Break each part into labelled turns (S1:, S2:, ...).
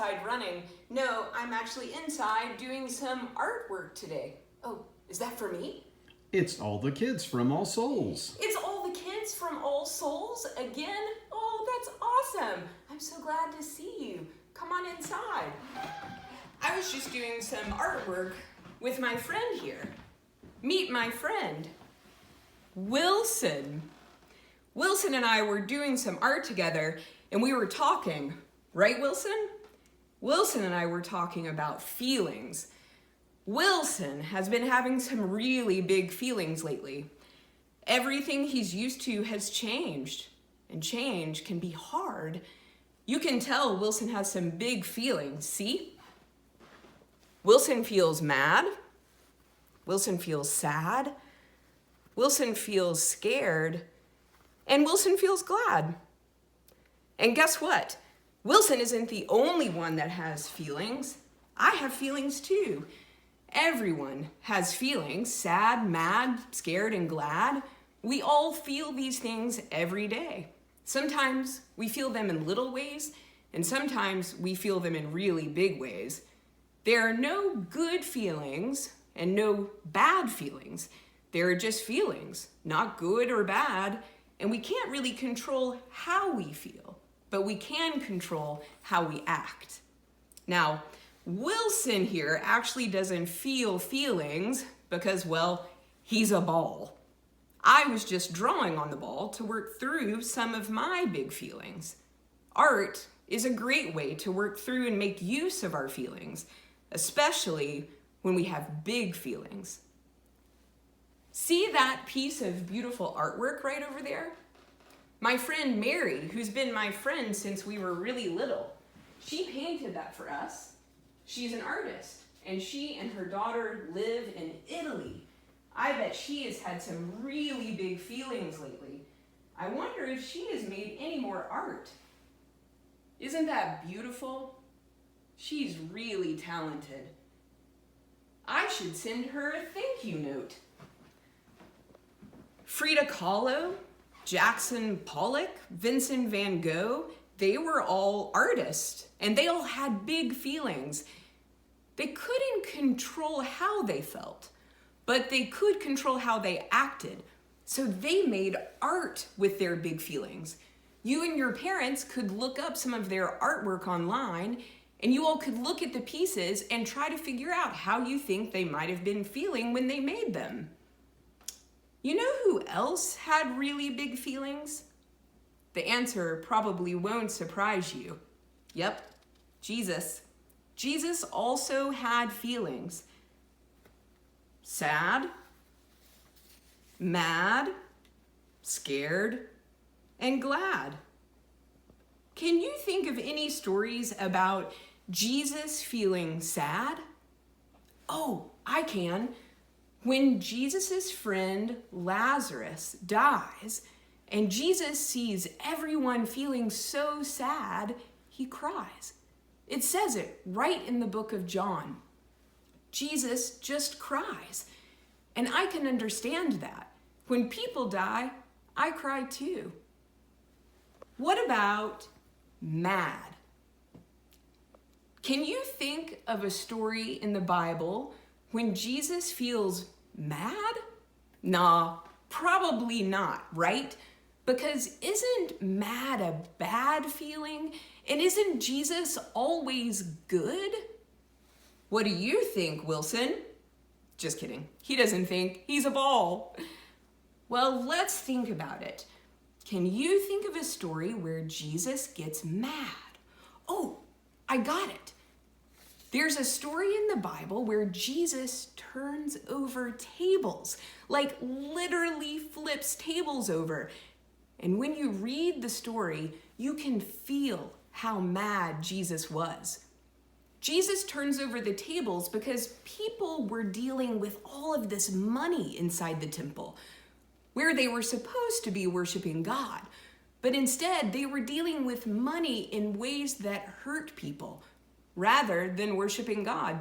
S1: outside running. No, I'm actually inside doing some artwork today. Oh, is that for me?
S2: It's all the kids from All Souls.
S1: It's all the kids from All Souls again? Oh, that's awesome. I'm so glad to see you. Come on inside. I was just doing some artwork with my friend here. Meet my friend, Wilson. Wilson and I were doing some art together and we were talking, right, Wilson? Wilson and I were talking about feelings. Wilson has been having some really big feelings lately. Everything he's used to has changed, and change can be hard. You can tell Wilson has some big feelings, see? Wilson feels mad. Wilson feels sad. Wilson feels scared. And Wilson feels glad. And guess what? Wilson isn't the only one that has feelings. I have feelings too. Everyone has feelings, sad, mad, scared, and glad. We all feel these things every day. Sometimes we feel them in little ways, and sometimes we feel them in really big ways. There are no good feelings and no bad feelings. There are just feelings, not good or bad, and we can't really control how we feel, but we can control how we act. Now, Wilson here actually doesn't feel feelings because, well, he's a ball. I was just drawing on the ball to work through some of my big feelings. Art is a great way to work through and make use of our feelings, especially when we have big feelings. See that piece of beautiful artwork right over there? My friend Mary, who's been my friend since we were really little, she painted that for us. She's an artist, and she and her daughter live in Italy. I bet she has had some really big feelings lately. I wonder if she has made any more art. Isn't that beautiful? She's really talented. I should send her a thank you note. Frida Kahlo, Jackson Pollock, Vincent van Gogh, they were all artists, and they all had big feelings. They couldn't control how they felt, but they could control how they acted. So they made art with their big feelings. You and your parents could look up some of their artwork online, and you all could look at the pieces and try to figure out how you think they might have been feeling when they made them. You know who else had really big feelings? The answer probably won't surprise you. Yep, Jesus. Jesus also had feelings. Sad, mad, scared, and glad. Can you think of any stories about Jesus feeling sad? Oh, I can. When Jesus' friend Lazarus dies, and Jesus sees everyone feeling so sad, he cries. It says it right in the book of John. Jesus just cries. And I can understand that. When people die, I cry too. What about mad? Can you think of a story in the Bible when Jesus feels mad? Nah, probably not, right? Because isn't mad a bad feeling? And isn't Jesus always good? What do you think, Wilson? Just kidding. He doesn't think. He's a ball. Well, let's think about it. Can you think of a story where Jesus gets mad? Oh, I got it. There's a story in the Bible where Jesus turns over tables, like literally flips tables over. And when you read the story, you can feel how mad Jesus was. Jesus turns over the tables because people were dealing with all of this money inside the temple, where they were supposed to be worshiping God. But instead, they were dealing with money in ways that hurt people, rather than worshiping God.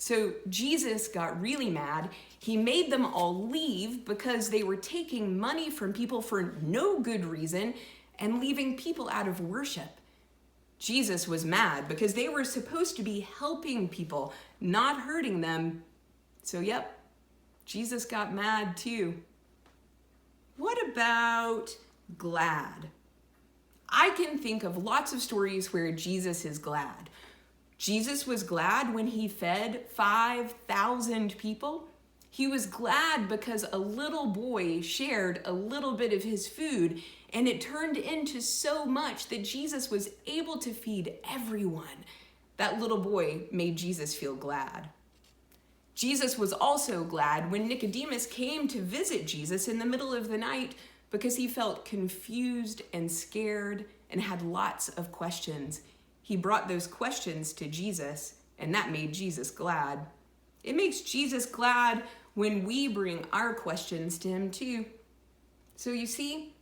S1: So Jesus got really mad. He made them all leave because they were taking money from people for no good reason and leaving people out of worship. Jesus was mad because they were supposed to be helping people, not hurting them. So yep, Jesus got mad too. What about glad? I can think of lots of stories where Jesus is glad. Jesus was glad when he fed 5,000 people. He was glad because a little boy shared a little bit of his food, and it turned into so much that Jesus was able to feed everyone. That little boy made Jesus feel glad. Jesus was also glad when Nicodemus came to visit Jesus in the middle of the night because he felt confused and scared and had lots of questions. He brought those questions to Jesus, and that made Jesus glad. It makes Jesus glad when we bring our questions to him too. So you see,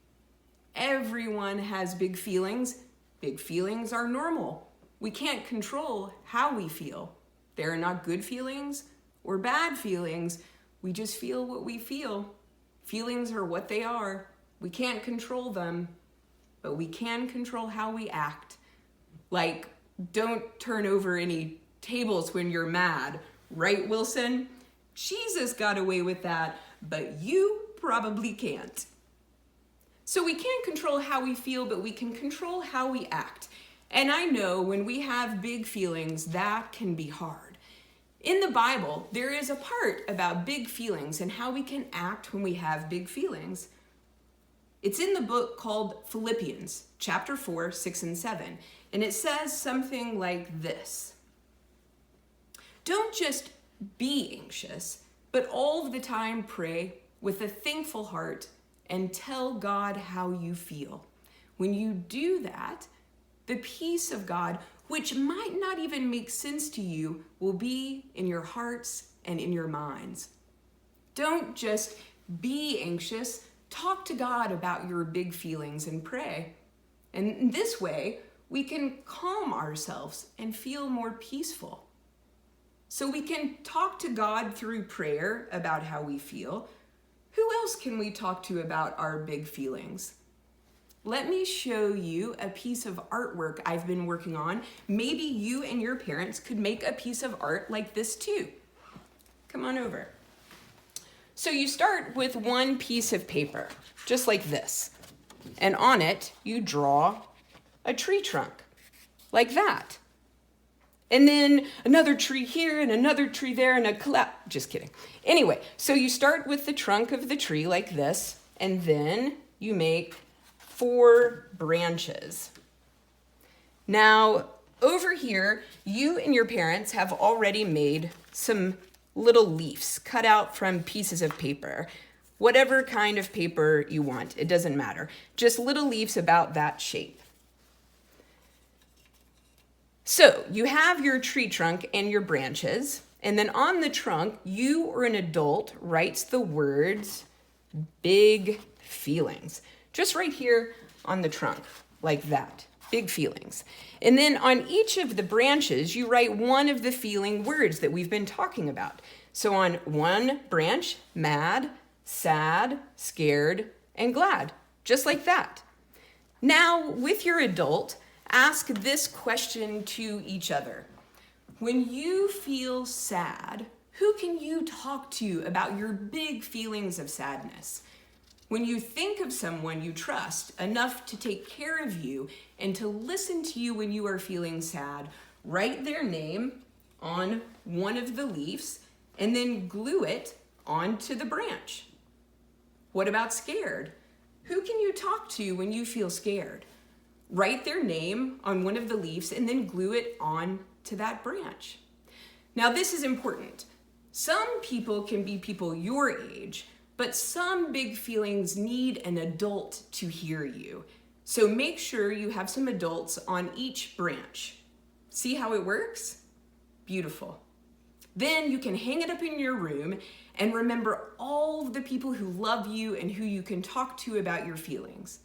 S1: everyone has big feelings. Big feelings are normal. We can't control how we feel. There are not good feelings or bad feelings. We just feel what we feel. Feelings are what they are. We can't control them, but we can control how we act. Like, don't turn over any tables when you're mad, right, Wilson? Jesus got away with that, but you probably can't. So we can't control how we feel, but we can control how we act. And I know when we have big feelings, that can be hard. In the Bible, there is a part about big feelings and how we can act when we have big feelings. It's in the book called Philippians, chapter 4, 6, and 7. And it says something like this. Don't just be anxious, but all the time pray with a thankful heart and tell God how you feel. When you do that, the peace of God, which might not even make sense to you, will be in your hearts and in your minds. Don't just be anxious. Talk to God about your big feelings and pray. And in this way, we can calm ourselves and feel more peaceful. So we can talk to God through prayer about how we feel. Who else can we talk to about our big feelings? Let me show you a piece of artwork I've been working on. Maybe you and your parents could make a piece of art like this too. Come on over. So you start with one piece of paper, just like this. And on it, you draw a tree trunk, like that. And then another tree here and another tree there and just kidding. Anyway, so you start with the trunk of the tree like this, and then you make 4 branches. Now, over here, you and your parents have already made some little leaves cut out from pieces of paper. Whatever kind of paper you want, it doesn't matter. Just little leaves about that shape. So you have your tree trunk and your branches, and then on the trunk, you or an adult writes the words big feelings. Just right here on the trunk, like that, big feelings. And then on each of the branches, you write one of the feeling words that we've been talking about. So on one branch, mad, sad, scared, and glad, just like that. Now, with your adult, ask this question to each other. When you feel sad, who can you talk to about your big feelings of sadness? When you think of someone you trust enough to take care of you and to listen to you when you are feeling sad, write their name on one of the leaves and then glue it onto the branch. What about scared? Who can you talk to when you feel scared? Write their name on one of the leaves and then glue it on to that branch. Now this is important. Some people can be people your age, but some big feelings need an adult to hear you. So make sure you have some adults on each branch. See how it works? Beautiful. Then you can hang it up in your room and remember all of the people who love you and who you can talk to about your feelings.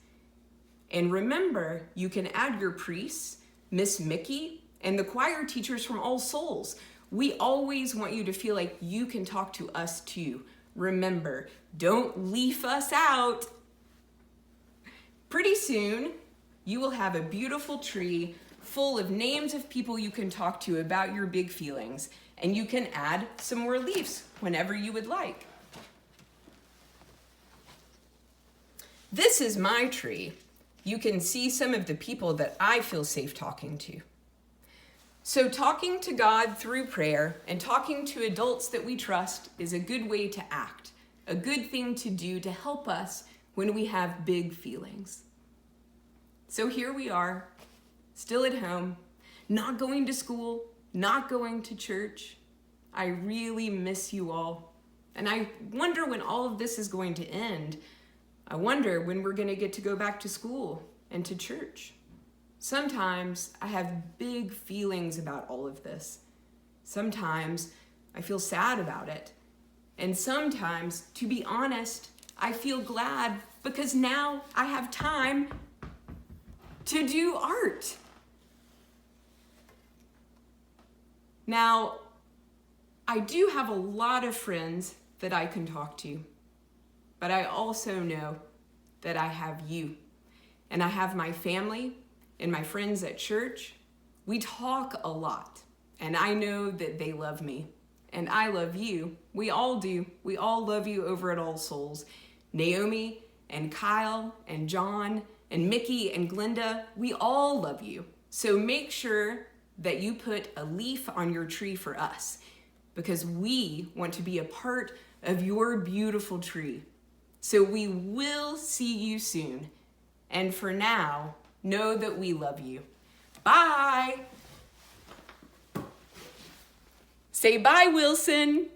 S1: And remember, you can add your priests, Miss Mickey, and the choir teachers from All Souls. We always want you to feel like you can talk to us too. Remember, don't leave us out. Pretty soon, you will have a beautiful tree full of names of people you can talk to about your big feelings, and you can add some more leaves whenever you would like. This is my tree. You can see some of the people that I feel safe talking to. So talking to God through prayer and talking to adults that we trust is a good way to act, a good thing to do to help us when we have big feelings. So here we are, still at home, not going to school, not going to church. I really miss you all. And I wonder when all of this is going to end. I wonder when we're going to get to go back to school and to church. Sometimes I have big feelings about all of this. Sometimes I feel sad about it. And sometimes, to be honest, I feel glad because now I have time to do art. Now, I do have a lot of friends that I can talk to, but I also know that I have you, and I have my family and my friends at church. We talk a lot, and I know that they love me, and I love you. We all do. We all love you over at All Souls. Naomi and Kyle and John and Mickey and Glenda, we all love you. So make sure that you put a leaf on your tree for us, because we want to be a part of your beautiful tree. So we will see you soon. And for now, know that we love you. Bye. Say bye, Wilson.